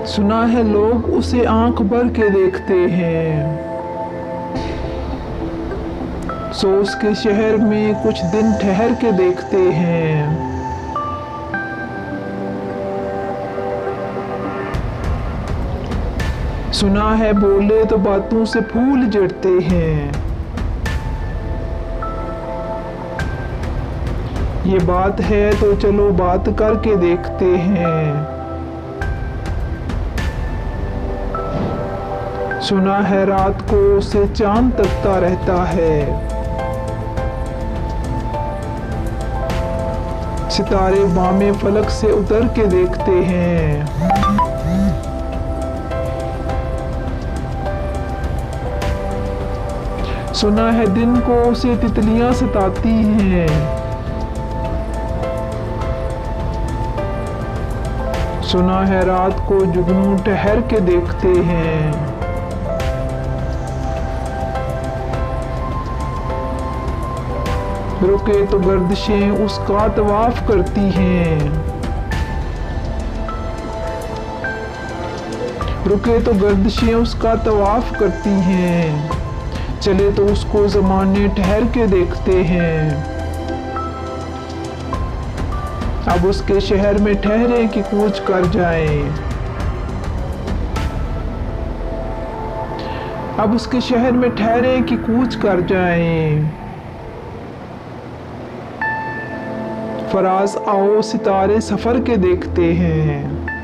सुना है लोग उसे आंख भर के देखते हैं। सोच के शहर में कुछ दिन ठहर के देखते हैं। सुना है बोले तो बातों से फूल झड़ते हैं। ये बात है तो चलो बात करके देखते हैं। सुना है रात को उसे चांद तकता रहता है। सितारे बामे फलक से उतर के देखते हैं। सुना है दिन को उसे तितलियां सताती हैं। सुना है रात को जुगनू ठहर के देखते हैं। रुके तो गर्दिशें उसका तवाफ करती हैं। रुके तो गर्दिशें उसका तवाफ करती हैं। चले तो उसको ज़माने ठहर के देखते हैं। अब उसके शहर में ठहरे कि कूच कर जाएं। अब उसके शहर में ठहरे कि कूच कर जाएं। फराज आओ सितारे सफर के देखते हैं।